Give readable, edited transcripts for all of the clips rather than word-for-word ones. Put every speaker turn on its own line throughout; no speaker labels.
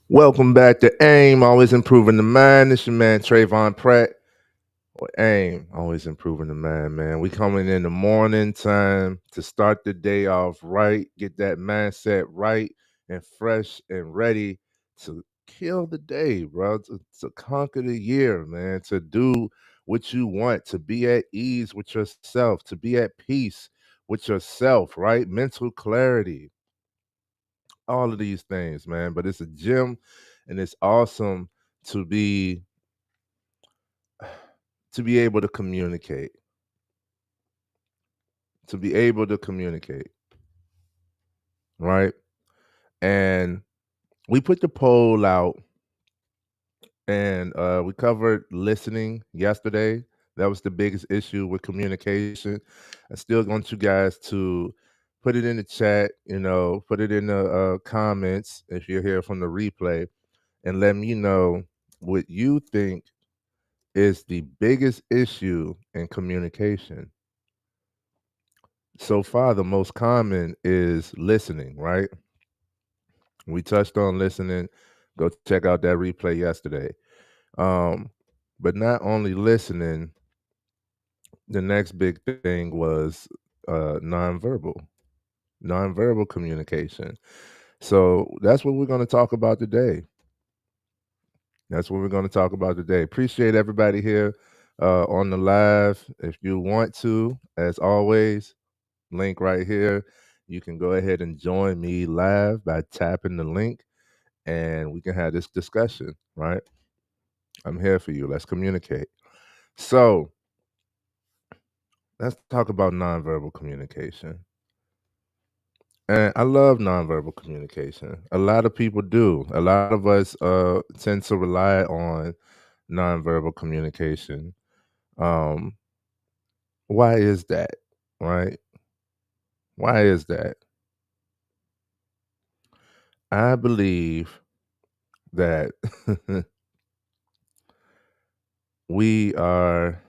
Welcome back to AIM, always improving the mind. It's your man Tresvon Pratt. Or AIM, always improving the mind, man. We coming in the morning time to start the day off right, get that mindset right and fresh and ready to kill the day, bro. To conquer the year, man. To do what you want, to be at ease with yourself, to be at peace with yourself, right? Mental clarity, all of these things, man. But it's a gym, and it's awesome to be able to communicate, to be able to communicate, right? And we put the poll out, and we covered listening yesterday. That was the biggest issue with communication. I still want you guys to put it in the chat, put it in the comments if you're here from the replay, and let me know what you think is the biggest issue in communication. So far, the most common is listening, right? We touched on listening. Go check out that replay yesterday. Um, but not only listening, the next big thing was nonverbal, nonverbal communication. So that's what we're going to talk about today. That's what we're going to talk about today. Appreciate everybody here on the live. If you want to, as always, link right here. You can go ahead and join me live by tapping the link, and we can have this discussion, right? I'm here for you. Let's communicate. So let's talk about nonverbal communication. And I love nonverbal communication. A lot of people do. A lot of us tend to rely on nonverbal communication. Um, why is that? Right? Why is that? I believe that we are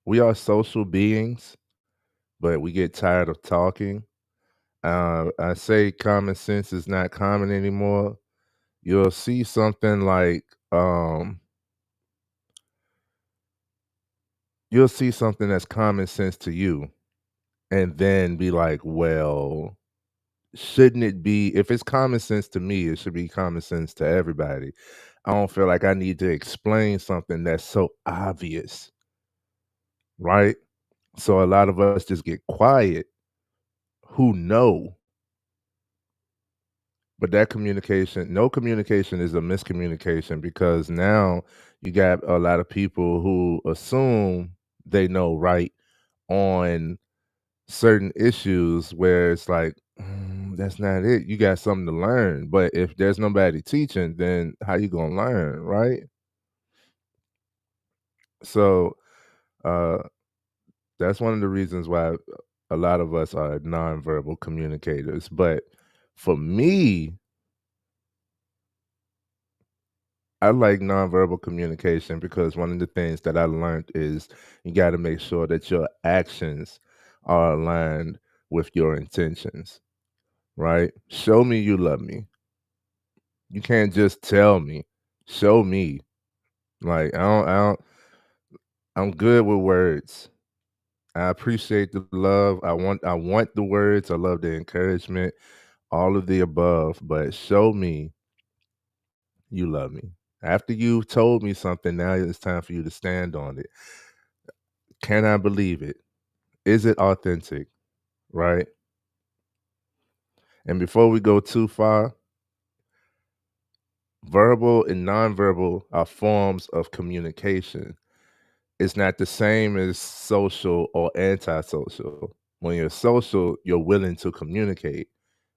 we are social beings, but we get tired of talking. I say common sense is not common anymore. You'll see something like you'll see something that's common sense to you, and then be like, well, shouldn't it be, if it's common sense to me, it should be common sense to everybody. I don't feel like I need to explain something that's so obvious, right? So a lot of us just get quiet who know. But that communication, no communication is a miscommunication, because now you got a lot of people who assume they know right on certain issues, where it's like, that's not it. You got something to learn. But if there's nobody teaching, then how you gonna learn, right? So uh that's one of the reasons why a lot of us are nonverbal communicators. But for me, I like nonverbal communication because one of the things that I learned is you got to make sure that your actions are aligned with your intentions, right? Show me you love me. You can't just tell me. Show me. Like I'm good with words. I appreciate the love. I want the words. I love the encouragement, all of the above, but show me you love me. After you've told me something, now it's time for you to stand on it. Can I believe it? Is it authentic? Right? And before we go too far, verbal and nonverbal are forms of communication. It's not the same as social or antisocial. When you're social, you're willing to communicate.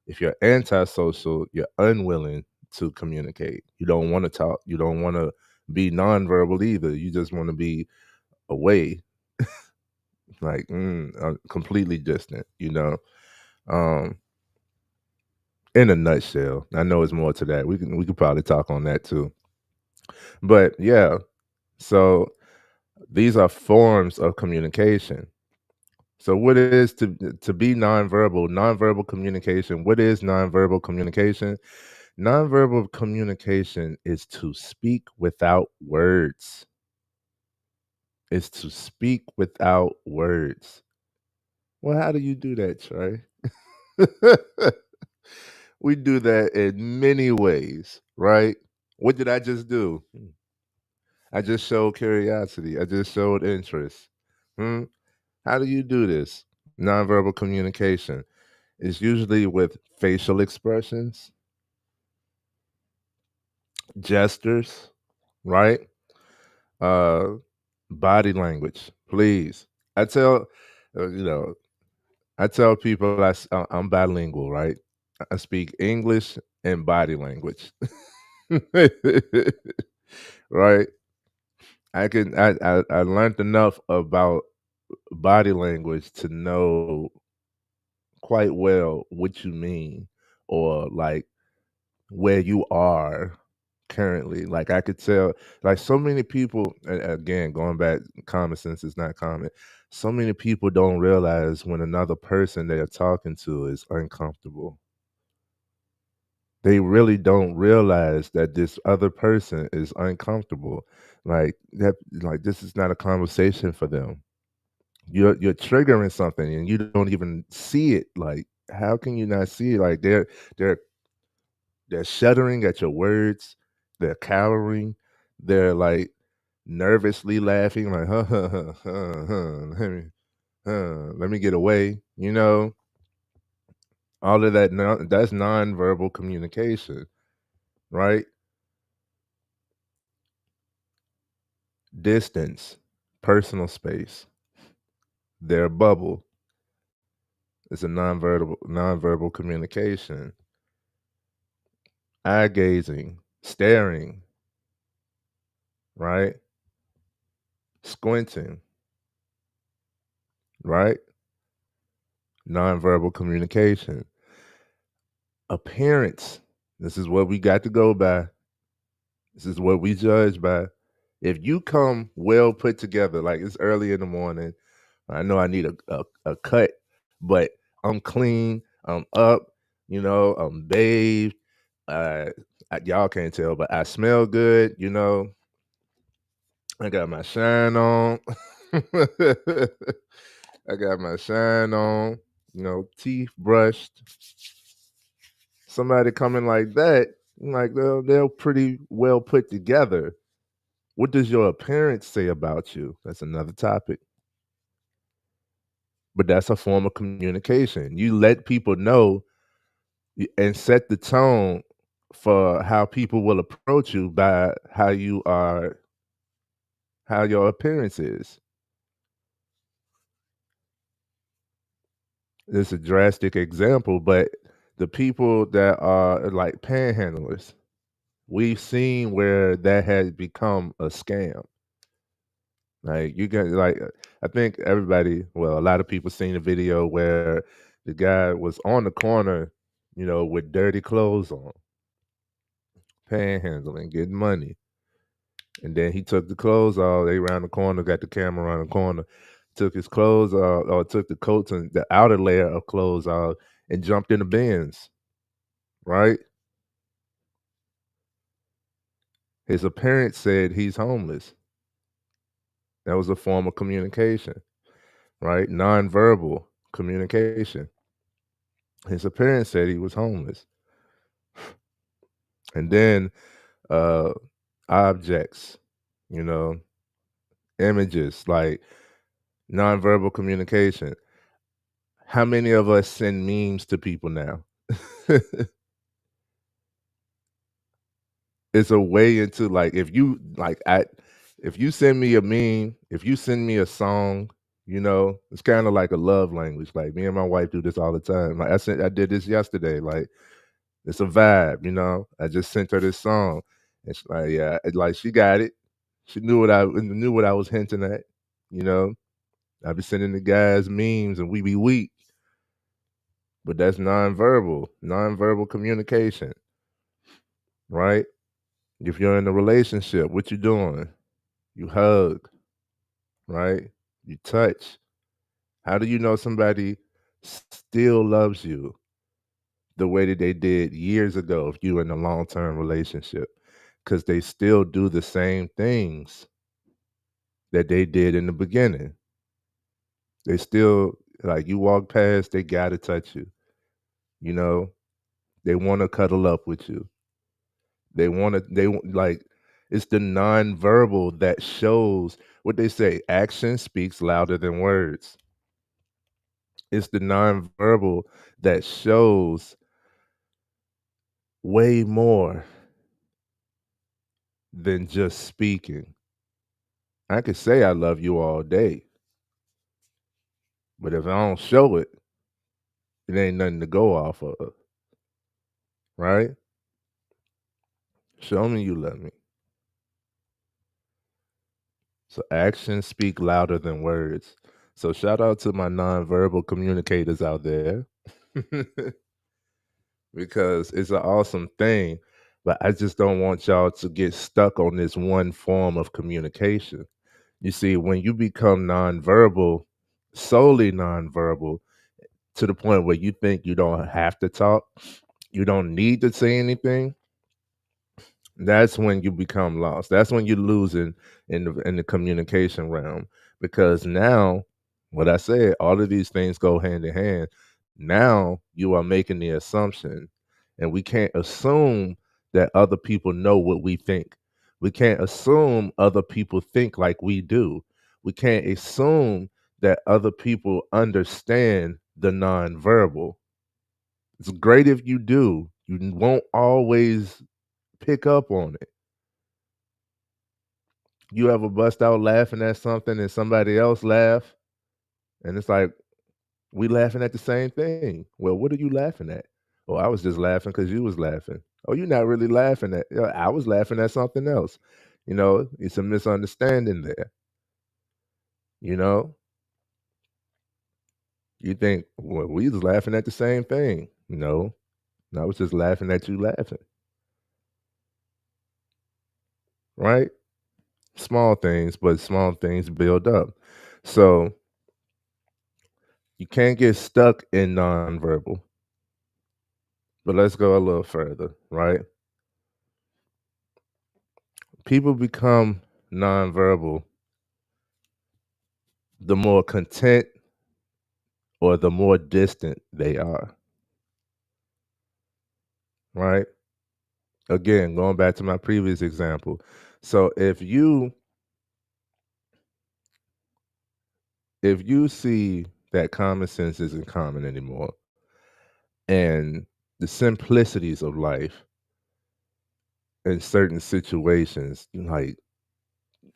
If you're antisocial, you're unwilling to communicate. You don't want to talk. You don't want to be nonverbal either. You just want to be away, like completely distant. Um, in a nutshell. I know it's more to that. We could probably talk on that too. But yeah, so these are forms of communication. So what is to be nonverbal? Nonverbal communication. What is nonverbal communication? Nonverbal communication is to speak without words. Is to speak without words. Well, how do you do that, Trey? We do that in many ways, right? What did I just do? I just showed curiosity. I just showed interest. Hmm? How do you do this? Nonverbal communication is usually with facial expressions, gestures, right? Uh, body language, please. I tell, you know, I tell people I'm bilingual, right? I speak English and body language, right? I learned enough about body language to know quite well what you mean or like where you are currently. Like I could tell, like so many people, again, going back, common sense is not common. So many people don't realize when another person they're talking to is uncomfortable. They really don't realize that this other person is uncomfortable. Like that, like this is not a conversation for them. You're triggering something and you don't even see it. Like, how can you not see it? Like they're they're shuddering at your words, they're cowering, they're like nervously laughing, like let me get away, all of that. That's nonverbal communication, right? Distance, personal space, their bubble is a nonverbal communication. Eye gazing, staring, right? Squinting, right? Nonverbal communication. Appearance. This is what we got to go by. This is what we judge by. If you come well put together, like it's early in the morning, I know I need a cut, but I'm clean, I'm up, I'm bathed. Uh, y'all can't tell, but I smell good. I got my shine on. I got my shine on, teeth brushed. Somebody coming like that, like they're pretty well put together. What does your appearance say about you? That's another topic. But that's a form of communication. You let people know and set the tone for how people will approach you by how you are, how your appearance is. It's a drastic example, but the people that are like panhandlers, we've seen where that has become a scam. Like you got I think everybody, well, a lot of people seen a video where the guy was on the corner, with dirty clothes on, panhandling, getting money. And then he took the clothes off. They around the corner, got the camera around the corner, took his clothes off, or took the coats and the outer layer of clothes off and jumped in the bins, right? His appearance said he's homeless. That was a form of communication, right? Nonverbal communication. His appearance said he was homeless. And then uh objects, you know, images, like nonverbal communication. How many of us send memes to people now? It's a way into like if you send me a meme, if you send me a song, it's kind of like a love language. Like me and my wife do this all the time. Like I did this yesterday. Like it's a vibe. I just sent her this song. And she's like, yeah, like she got it. She knew what I was hinting at. You know, I be sending the guys memes and we be weak, but that's nonverbal communication, right? If you're in a relationship, what you doing? You hug, right? You touch. How do you know somebody still loves you? the way that they did years ago if you were in a long-term relationship, because they still do the same things that they did in the beginning. They still, like, you walk past, they gotta touch you, you know? They wanna cuddle up with you. Like, it's the nonverbal that shows what they say, action speaks louder than words. It's the nonverbal that shows way more than just speaking. I could say I love you all day, but if I don't show it, it ain't nothing to go off of, right? Show me you love me. So actions speak louder than words. So shout out to my nonverbal communicators out there because it's an awesome thing, but I just don't want y'all to get stuck on this one form of communication. You see, when you become nonverbal, solely nonverbal, to the point where you think you don't have to talk, you don't need to say anything, that's when you become lost. That's when you're losing in the communication realm, because now, what I said, all of these things go hand in hand. Now you are making the assumption, and we can't assume that other people know what we think. We can't assume other people think like we do. We can't assume that other people understand the nonverbal. It's great if you do. You won't always pick up on it. You ever bust out laughing at something and somebody else laugh, and it's like, we laughing at the same thing. Well, what are you laughing at? Oh, I was just laughing because you was laughing. Oh, you're not really laughing at, I was laughing at something else. It's a misunderstanding there. You know, you think, well, we was laughing at the same thing. No, I was just laughing at you laughing. Right? Small things, but small things build up. So you can't get stuck in nonverbal. But let's go a little further, right? People become nonverbal the more content or the more distant they are, right? Again, going back to my previous example. So if you see that common sense isn't common anymore, and the simplicities of life in certain situations, like,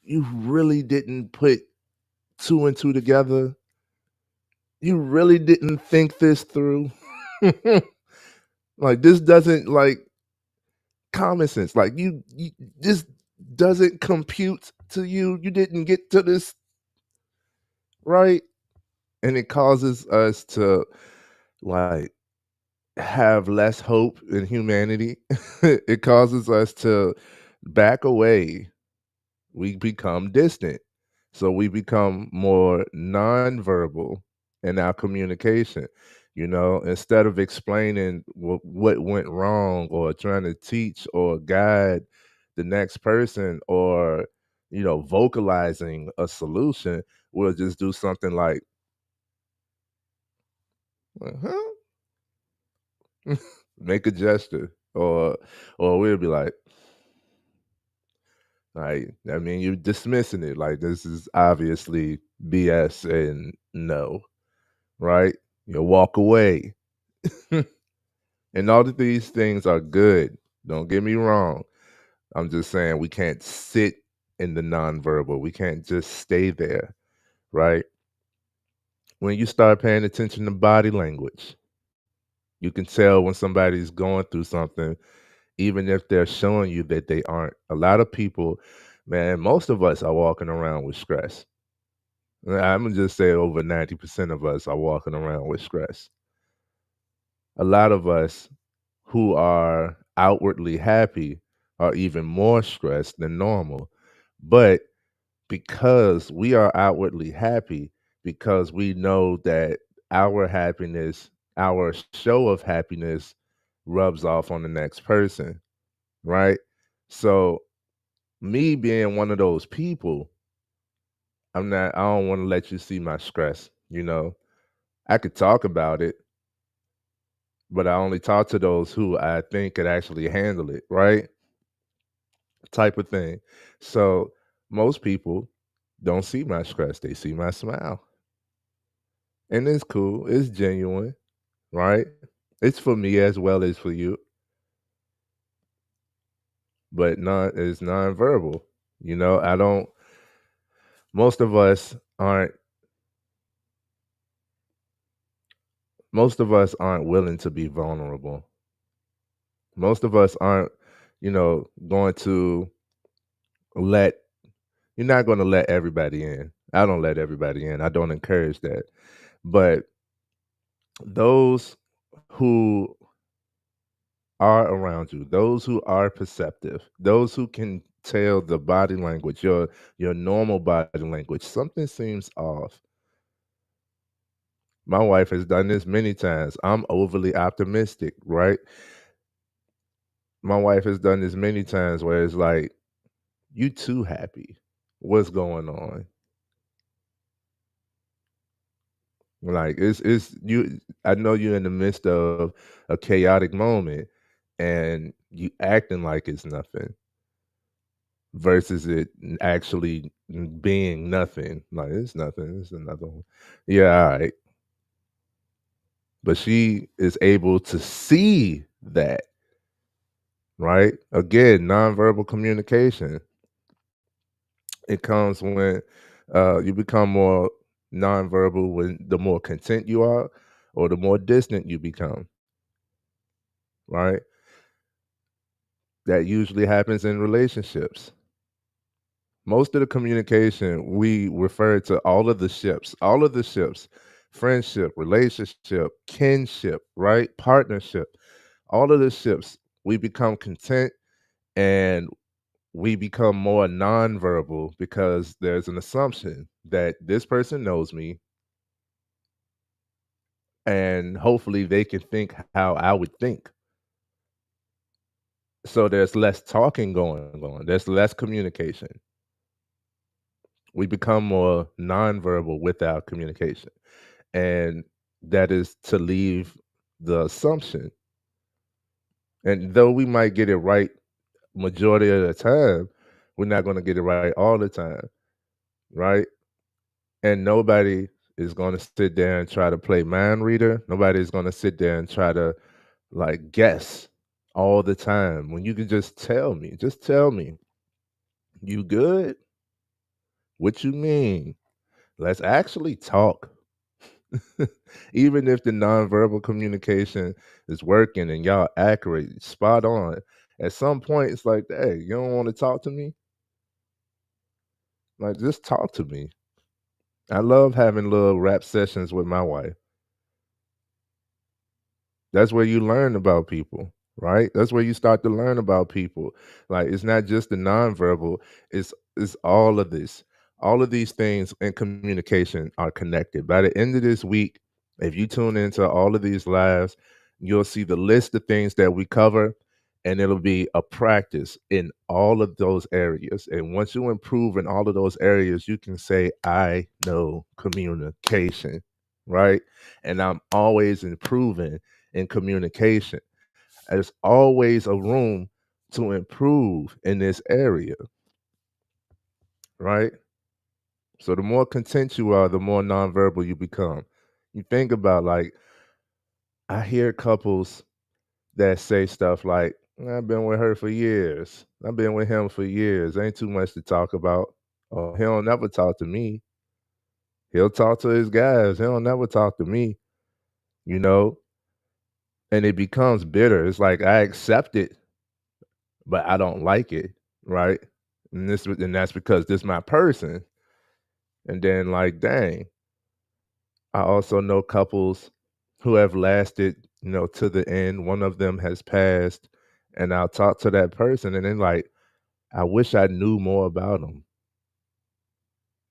you really didn't put two and two together, you really didn't think this through. Like, this doesn't, like, common sense. Like, you this doesn't compute to you. You didn't get to this right, and it causes us to, like, have less hope in humanity. It causes us to back away. We become distant. So we become more nonverbal in our communication. Instead of explaining what went wrong, or trying to teach or guide the next person, or, vocalizing a solution, we'll just do something like, huh? Make a gesture, or we'll be like, I mean, you're dismissing it. Like, this is obviously BS, and no, right? You'll walk away. And all of these things are good. Don't get me wrong. I'm just saying we can't sit in the nonverbal. We can't just stay there, right? When you start paying attention to body language, you can tell when somebody's going through something, even if they're showing you that they aren't. A lot of people, man, most of us are walking around with stress. I'm gonna just say over 90% of us are walking around with stress. A lot of us who are outwardly happy are even more stressed than normal. But because we are outwardly happy, because we know that our happiness, our show of happiness, rubs off on the next person, right? So me being one of those people, I don't want to let you see my stress, you know. I could talk about it, but I only talk to those who I think could actually handle it, right? Type of thing. So most people don't see my stress, they see my smile. And it's cool, it's genuine, right? It's for me as well as for you, but it's nonverbal. You know, I don't most of us aren't most of us aren't willing to be vulnerable. Most of us aren't, going to let you're not going to let everybody in. I don't let everybody in. I don't encourage that. But those who are around you, those who are perceptive, those who can tell the body language, your normal body language, something seems off. My wife has done this many times. I'm overly optimistic, right? My wife has done this many times where it's like, you too happy. What's going on? Like it's you I know you're in the midst of a chaotic moment and you acting like it's nothing versus it actually being nothing. Like it's nothing. It's another one. Yeah, all right. But she is able to see that, right? Again, nonverbal communication. It comes when you become more nonverbal when the more content you are or the more distant you become, right? That usually happens in relationships. Most of the communication, we refer to all of the ships, friendship, relationship, kinship, right? Partnership, all of the ships, we become content and we become more nonverbal because there's an assumption that this person knows me and hopefully they can think how I would think. So there's less talking going on, there's less communication. We become more nonverbal with our communication. And that is to leave the assumption. And though we might get it right majority of the time, we're not going to get it right all the time, right? And nobody is going to sit there and try to play mind reader. Nobody's going to sit there and try to like guess all the time when you can just tell me, you good? What you mean? Let's actually talk. Even if the nonverbal communication is working and y'all accurate, spot on, at some point it's like, hey, you don't want to talk to me? Like, just talk to me. I love having little rap sessions with my wife. That's where you learn about people, right? That's where you start to learn about people. Like it's not just the nonverbal, it's all of this. All of these things in communication are connected. By the end of this week, if you tune into all of these lives, you'll see the list of things that we cover and it'll be a practice in all of those areas. And once you improve in all of those areas, you can say, I know communication, right? And I'm always improving in communication. There's always a room to improve in this area, right? So the more content you are, the more nonverbal you become. You think about like I hear couples that say stuff like, I've been with her for years. I've been with him for years. Ain't too much to talk about. Oh, he don't never talk to me. He'll talk to his guys. He don't never talk to me, you know? And it becomes bitter. It's like I accept it but I don't like it, right? And that's because this my person. And then like, dang, I also know couples who have lasted, to the end. One of them has passed, and I'll talk to that person, and then like, I wish I knew more about them.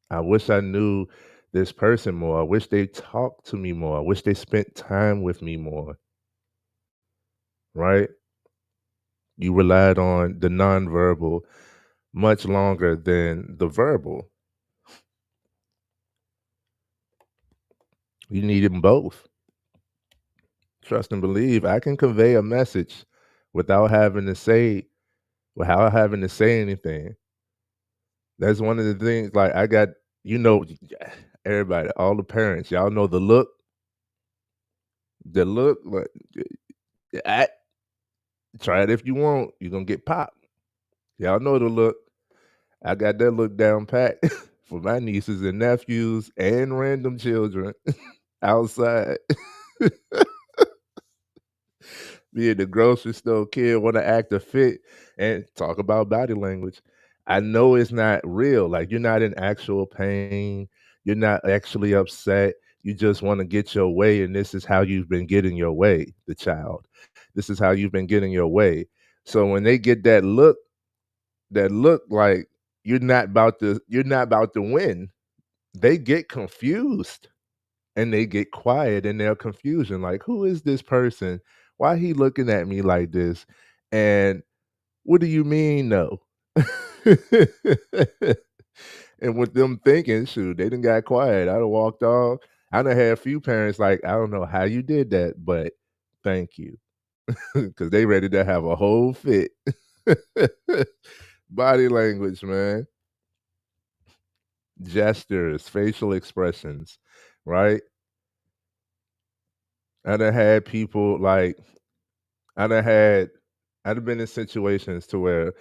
I wish I knew this person more. I wish they talked to me more. I wish they spent time with me more. right? You relied on the nonverbal much longer than the verbal. You need them both. Trust and believe. I can convey a message without having to say without having to say anything. That's one of the things. Like I got, you know, everybody, all the parents, y'all know the look. Like, I, try it if you want. You're gonna get popped. Y'all know the look. I got that look down pat for my nieces and nephews and random children outside. Be at the grocery store, kid want to act a fit and talk about body language. I know it's not real. Like you're not in actual pain. You're not actually upset. You just want to get your way, and this is how you've been getting your way, the child. This is how you've been getting your way. So when they get that look like you're not about to win, they get confused and they get quiet in their confusion. Like, who is this person? Why he looking at me like this? And what do you mean no? And with them thinking, shoot, they done got quiet. I done walked off. I done had a few parents like, I don't know how you did that, but thank you. Cause they ready to have a whole fit. Body language, man. Gestures, facial expressions, right? I done had people like I done had I done been in situations to where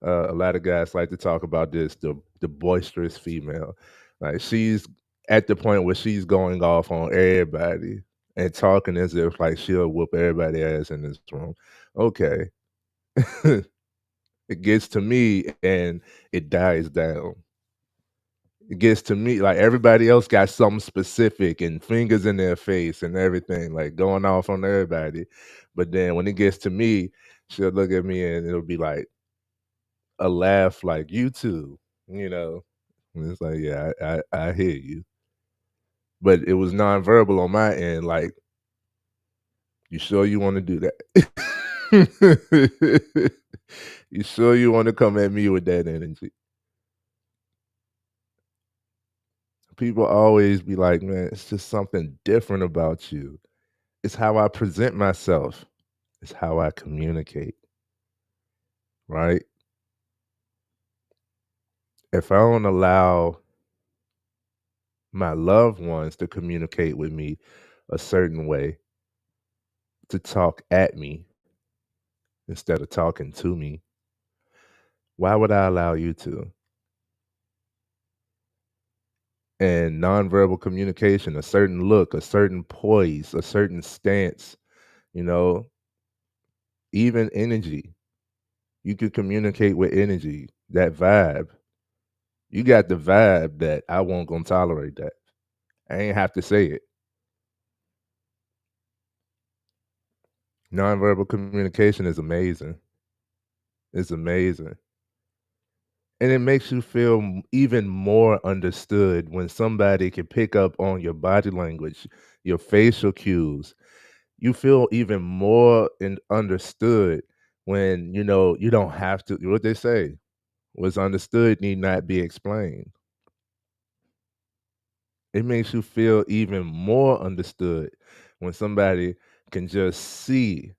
a lot of guys like to talk about this, the boisterous female. Like she's at the point where she's going off on everybody and talking as if like she'll whoop everybody ass in this room. Okay. It gets to me and it dies down. It gets to me like everybody else got something specific and fingers in their face and everything, like going off on everybody. But then when it gets to me, she'll look at me and it'll be like a laugh, like you too, you know. And it's like, yeah, I hear you. But it was nonverbal on my end, like, you sure you want to do that? You sure you want to come at me with that energy? People always be like, man, it's just something different about you. It's how I present myself. It's how I communicate, right? If I don't allow my loved ones to communicate with me a certain way, to talk at me instead of talking to me, why would I allow you to? And nonverbal communication, a certain look, a certain poise, a certain stance, you know, even energy. You could communicate with energy, that vibe. You got the vibe that I won't gonna tolerate that. I ain't have to say it. Nonverbal communication is amazing. It's amazing. And it makes you feel even more understood when somebody can pick up on your body language, your facial cues. You feel even more understood when you know you don't have to. What they say, what's understood need not be explained. It makes you feel even more understood when somebody can just see.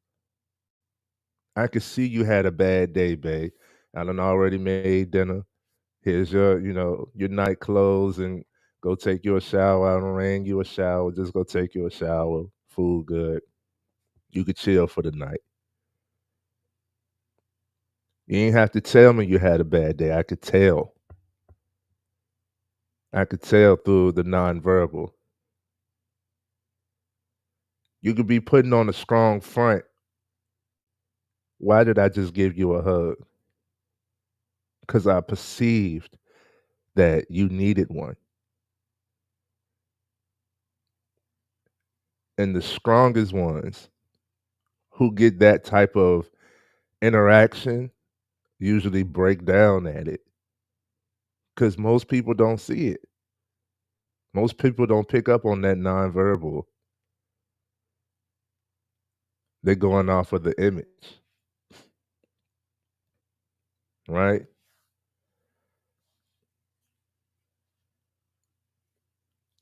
I can see you had a bad day, babe. I done already made dinner. Here's your, you know, your night clothes and go take you a shower. I done ran you a shower. Just go take you a shower. Food good. You could chill for the night. You ain't have to tell me you had a bad day. I could tell. I could tell through the nonverbal. You could be putting on a strong front. Why did I just give you a hug? Because I perceived that you needed one. And the strongest ones who get that type of interaction usually break down at it because most people don't see it. Most people don't pick up on that nonverbal. They're going off of the image, right?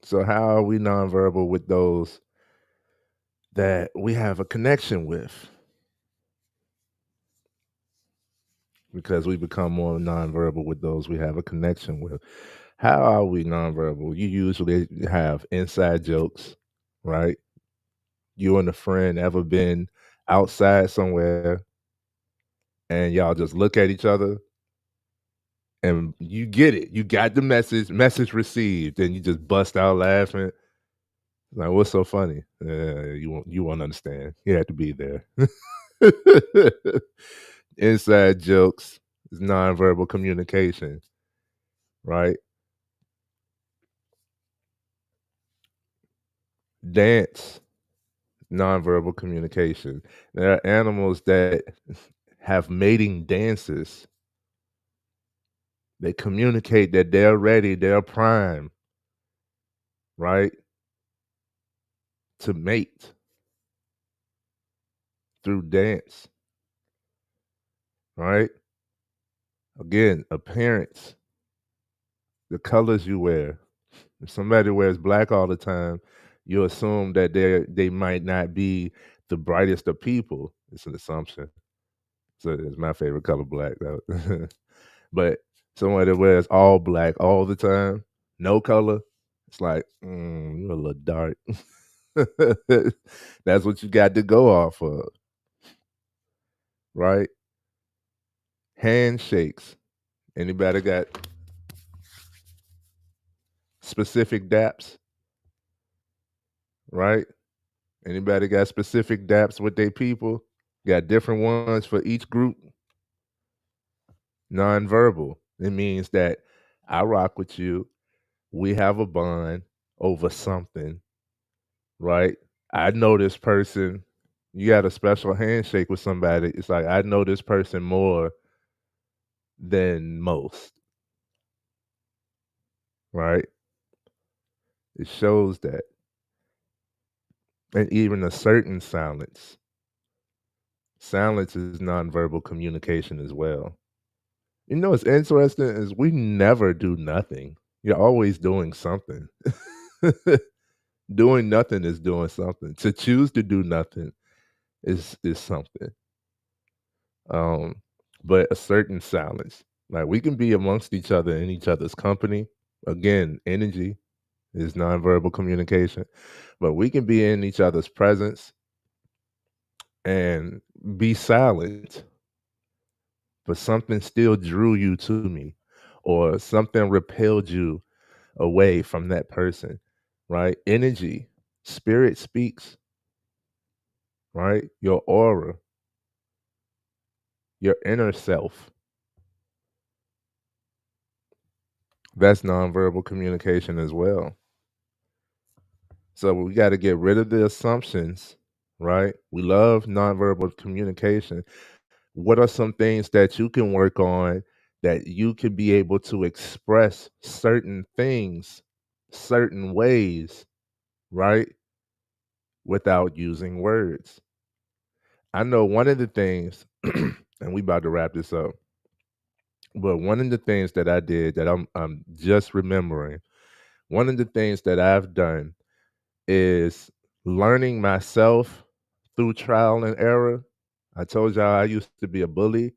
So how are we nonverbal with those that we have a connection with? Because we become more nonverbal with those we have a connection with. How are we nonverbal? You usually have inside jokes, right? You and a friend ever been outside somewhere and y'all just look at each other and you get it. You got the message received, and you just bust out laughing. Like, what's so funny? You won't understand. You have to be there. Inside jokes is nonverbal communication, right? Dance, nonverbal communication. There are animals that have mating dances. They communicate that they're ready, they're prime, right, to mate through dance, right? Again, appearance, the colors you wear. If somebody wears black all the time, you assume that they might not be the brightest of people. It's an assumption. So it's my favorite color, black, though. But someone that wears all black all the time, no color, it's like, you're a little dark. That's what you got to go off of, right? Handshakes. Anybody got specific daps, right? Anybody got specific daps with their people? Got different ones for each group. Nonverbal. It means that I rock with you. We have a bond over something, right? I know this person. You got a special handshake with somebody. It's like I know this person more than most, right? It shows that. And even a certain silence. Silence is nonverbal communication as well. You know what's interesting is we never do nothing. You're always doing something. Doing nothing is doing something. To choose to do nothing is something. Um, but a certain silence. Like we can be amongst each other in each other's company. Again, energy is nonverbal communication. But we can be in each other's presence and be silent, but something still drew you to me, or something repelled you away from that person, right? Energy, spirit speaks, right? Your aura, your inner self. That's nonverbal communication as well. So we got to get rid of the assumptions, right? We love nonverbal communication. What are some things that you can work on that you can be able to express certain things certain ways, right? Without using words. I know one of the things, and we about to wrap this up, but one of the things that I did that I'm just remembering, one of the things that I've done is learning myself through trial and error. I told y'all I used to be a bully,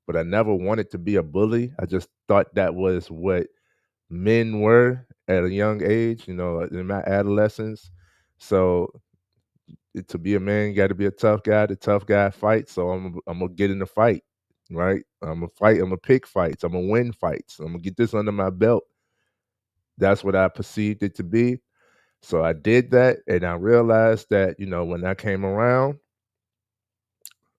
but I never wanted to be a bully. I just thought that was what men were at a young age, in my adolescence. So to be a man, you got to be a tough guy. The tough guy fights, so I'm gonna get in the fight, right? I'm gonna fight. I'm gonna pick fights. I'm gonna win fights. I'm gonna get this under my belt. That's what I perceived it to be. So I did that, and I realized that when I came around,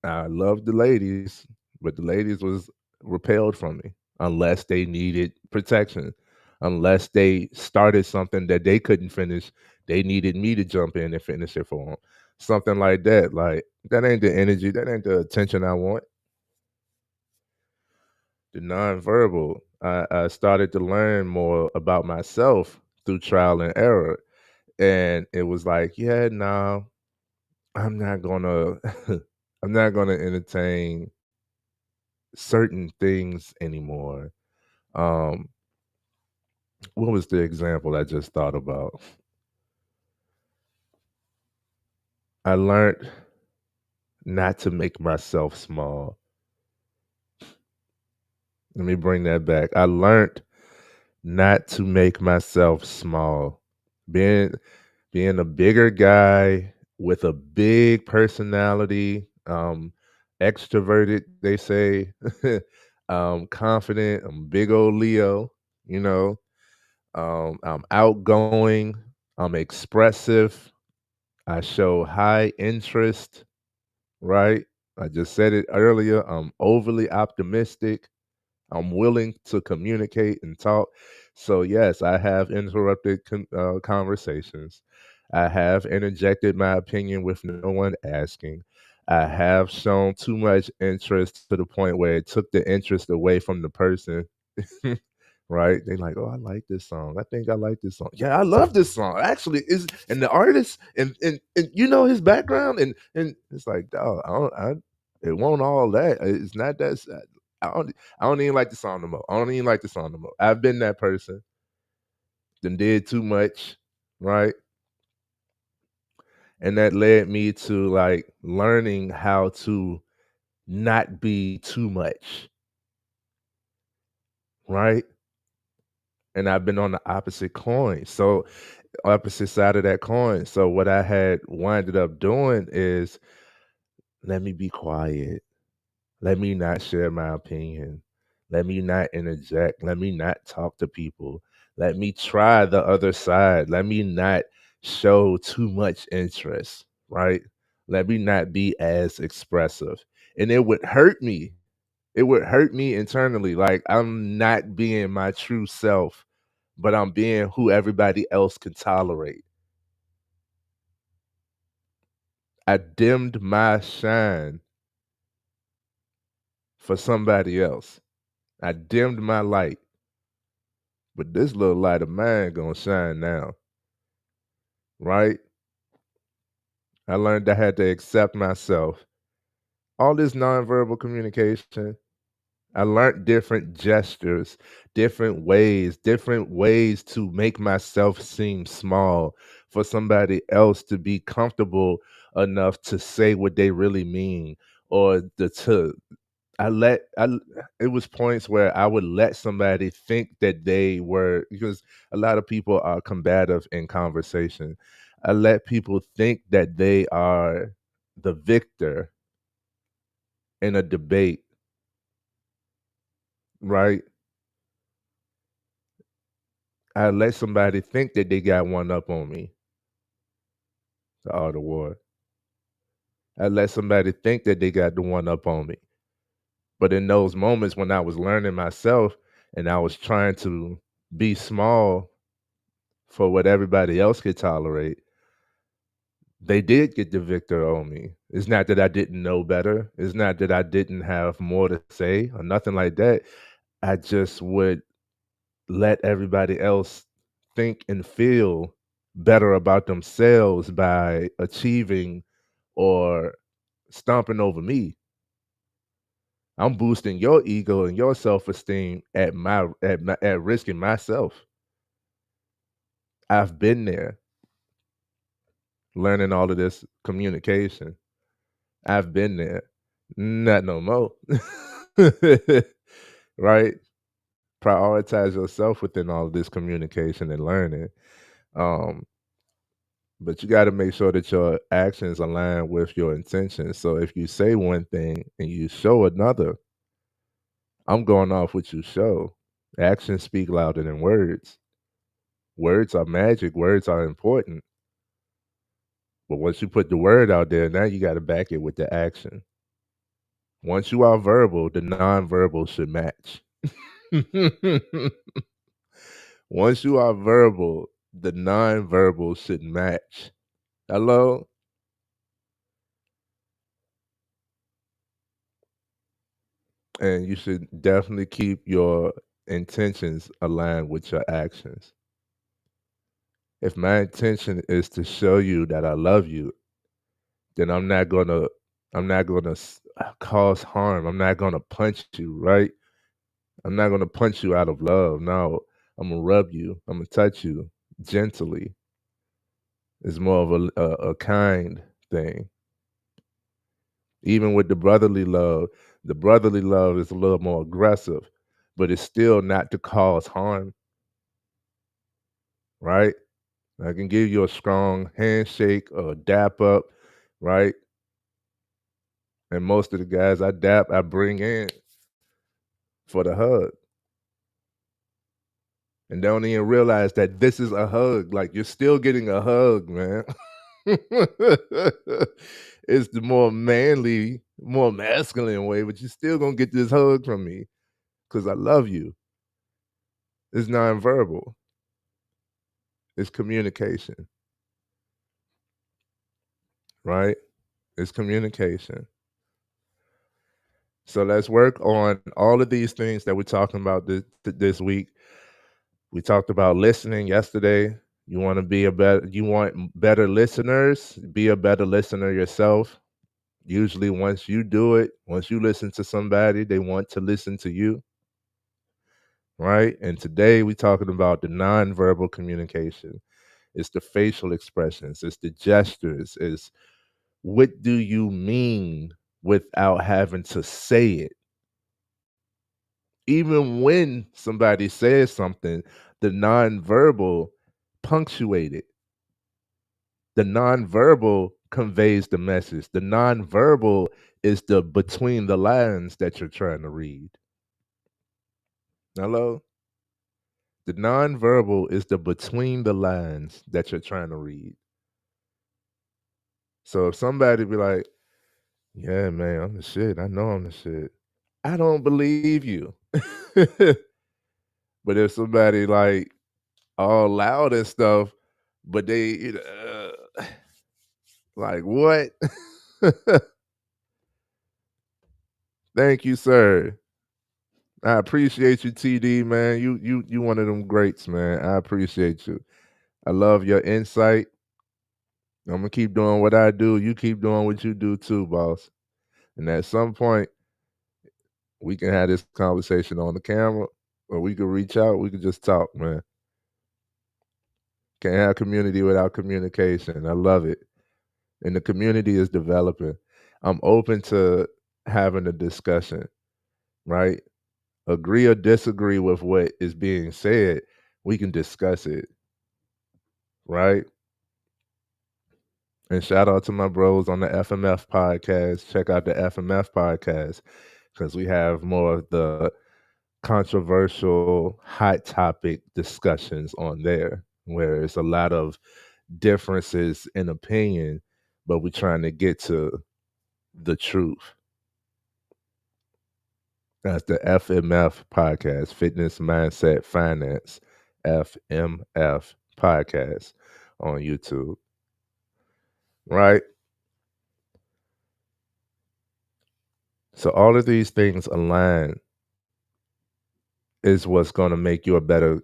I loved the ladies, but the ladies was repelled from me unless they needed protection, unless they started something that they couldn't finish. They needed me to jump in and finish it for them. Something like that. Like that ain't the energy. That ain't the attention I want. The nonverbal. I started to learn more about myself through trial and error, and it was like, yeah, no, I'm not gonna I'm not gonna entertain certain things anymore. Um, what was the example I just thought about? I learned not to make myself small. Let me bring that back. I learned not to make myself small. Being being a bigger guy with a big personality, extroverted, they say, confident. I'm big old Leo, you know. I'm outgoing. I'm expressive. I show high interest, right? I just said it earlier. I'm overly optimistic. I'm willing to communicate and talk. So, yes, I have interrupted conversations. I have interjected my opinion with no one asking. I have shown too much interest to the point where it took the interest away from the person. Right? They like, oh, I like this song. I think I like this song. Yeah, I love this song. Actually, is and the artist and you know his background and it's like, dog, it won't all that. It's not that sad. I don't even like the song no more. I don't even like the song no more. I've been that person. Then did too much, right? And that led me to like learning how to not be too much, right? And I've been on the opposite coin. So opposite side of that coin. So what I had winded up doing is let me be quiet. Let me not share my opinion. Let me not interject. Let me not talk to people. Let me try the other side. Let me not show too much interest, right? Let me not be as expressive. And it would hurt me. It would hurt me internally. Like I'm not being my true self, but I'm being who everybody else can tolerate. I dimmed my shine for somebody else. I dimmed my light, but this little light of mine gonna shine now, right? I learned I had to accept myself. All this nonverbal communication, I learned different ways to make myself seem small for somebody else to be comfortable enough to say what they really mean or to I let I l it was points where I would let somebody think that they were because a lot of people are combative in conversation. I let people think that they are the victor in a debate, right? I let somebody think that they got one up on me, the art of war. I let somebody think that they got the one up on me. But in those moments when I was learning myself and I was trying to be small for what everybody else could tolerate, they did get the victor on me. It's not that I didn't know better. It's not that I didn't have more to say or nothing like that. I just would let everybody else think and feel better about themselves by achieving or stomping over me. I'm boosting your ego and your self-esteem at risking myself. I've been there learning all of this communication. I've been there. Not no more. Right? Prioritize yourself within all of this communication and learning. Um, but you got to make sure that your actions align with your intentions. So if you say one thing and you show another, I'm going off what you show. Actions speak louder than words. Words are magic, words are important. But once you put the word out there, now you got to back it with the action. Once you are verbal, the nonverbal should match. Once you are verbal, the nonverbal should match. Hello? And you should definitely keep your intentions aligned with your actions. If my intention is to show you that I love you, then I'm not gonna cause harm. I'm not gonna punch you, right? I'm not gonna punch you out of love. No, I'm gonna rub you. I'm gonna touch you gently. It's more of a kind thing. Even with the brotherly love is a little more aggressive, but it's still not to cause harm, right? I can give you a strong handshake or a dap up, right? And most of the guys I dap, I bring in for the hug and don't even realize that this is a hug. Like you're still getting a hug, man. It's the more manly, more masculine way, but you're still gonna get this hug from me because I love you. It's nonverbal. It's communication, right? It's communication. So let's work on all of these things that we're talking about this week. We talked about listening yesterday. You want better listeners, be a better listener yourself. Usually once you do it, once you listen to somebody, they want to listen to you, right? And today we're talking about the nonverbal communication. It's the facial expressions, it's the gestures, it's what do you mean without having to say it? Even when somebody says something, the nonverbal punctuate it. The nonverbal conveys the message. The nonverbal is the between the lines that you're trying to read. Hello? The nonverbal is the between the lines that you're trying to read. So if somebody be like, yeah, man, I'm the shit. I know I'm the shit. I don't believe you. But if somebody like all loud and stuff, but they, like what? Thank you, sir. I appreciate you, TD, man. You one of them greats, man. I appreciate you. I love your insight. I'm gonna keep doing what I do. You keep doing what you do too, boss. And at some point, we can have this conversation on the camera, or we could reach out. We could just talk, man. Can't have community without communication. I love it. And the community is developing. I'm open to having a discussion, right? Agree or disagree with what is being said, we can discuss it, right? And shout out to my bros on the FMF podcast. Check out the FMF podcast because we have more of the controversial, hot topic discussions on there, where it's a lot of differences in opinion, but we're trying to get to the truth. That's the FMF podcast, Fitness, Mindset, Finance, FMF podcast on YouTube, right? So all of these things align is what's going to make you a better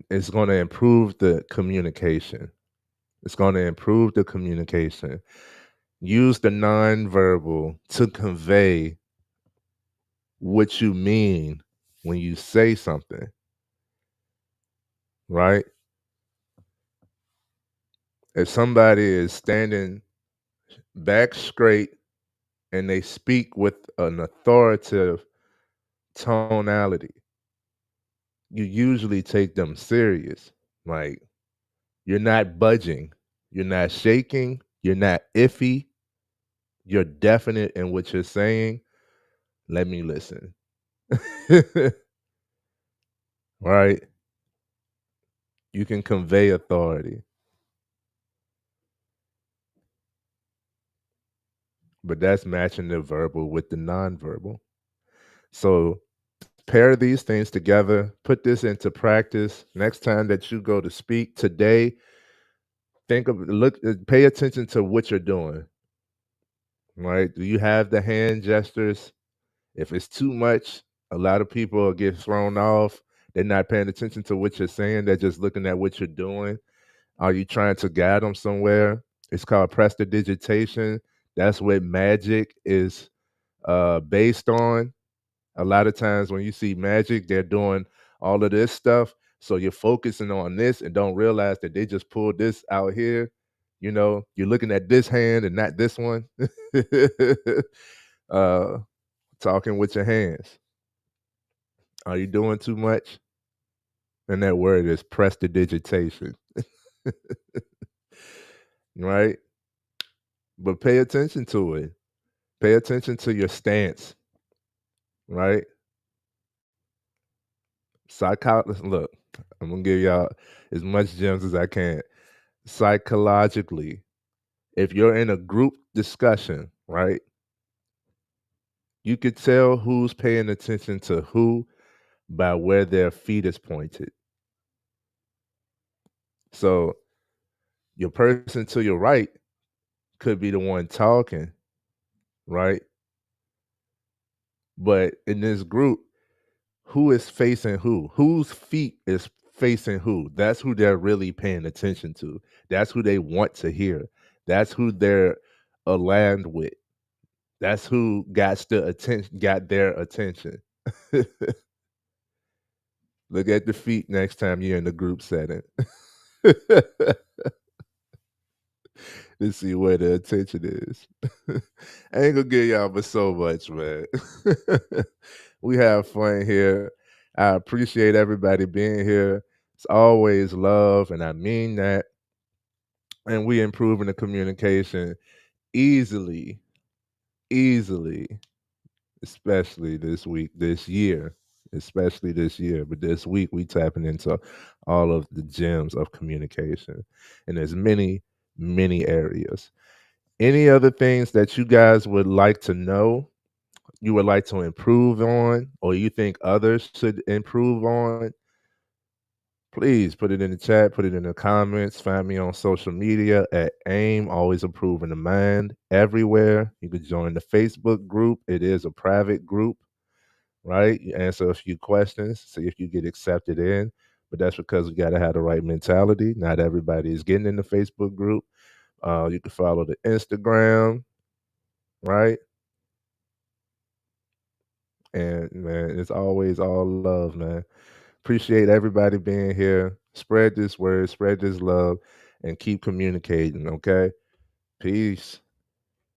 it's going to improve the communication. It's going to improve the communication. Use the nonverbal to convey what you mean when you say something, right? If somebody is standing back straight and they speak with an authoritative tonality, you usually take them serious. Like you're not budging, you're not shaking, you're not iffy, you're definite in what you're saying. Let me listen. Right? You can convey authority, but that's matching the verbal with the nonverbal. So pair these things together, put this into practice. Next time that you go to speak today, pay attention to what you're doing. Right? Do you have the hand gestures? If it's too much, a lot of people get thrown off. They're not paying attention to what you're saying. They're just looking at what you're doing. Are you trying to guide them somewhere? It's called prestidigitation. That's what magic is based on. A lot of times when you see magic, they're doing all of this stuff. So you're focusing on this and don't realize that they just pulled this out here. You know, you're looking at this hand and not this one. uh, talking with your hands. Are you doing too much? And that word is prestidigitation, right? But pay attention to it. Pay attention to your stance, right? Look, I'm gonna give y'all as much gems as I can. Psychologically, if you're in a group discussion, right, you could tell who's paying attention to who by where their feet is pointed. So your person to your right could be the one talking, right? But in this group, who is facing who? Whose feet is facing who? That's who they're really paying attention to. That's who they want to hear. That's who they're aligned with. That's who got their attention. Look at the feet next time you're in the group setting. To see where the attention is. I ain't gonna give y'all but so much, man. We have fun here. I appreciate everybody being here. It's always love, and I mean that. And we improving the communication easily, easily, especially this week, this year, especially this year. But this week, we tapping into all of the gems of communication, and there's many, many areas. Any other things that you guys would like to know, you would like to improve on, or you think others should improve on? Please put it in the chat, put it in the comments. Find me on social media at AIM, always improving the mind, everywhere. You can join the Facebook group. It is a private group, right? You answer a few questions, see if you get accepted in. But that's because we got to have the right mentality. Not everybody is getting in the Facebook group. You can follow the Instagram, right? And man, it's always all love, man. Appreciate everybody being here. Spread this word, spread this love, and keep communicating, okay? Peace.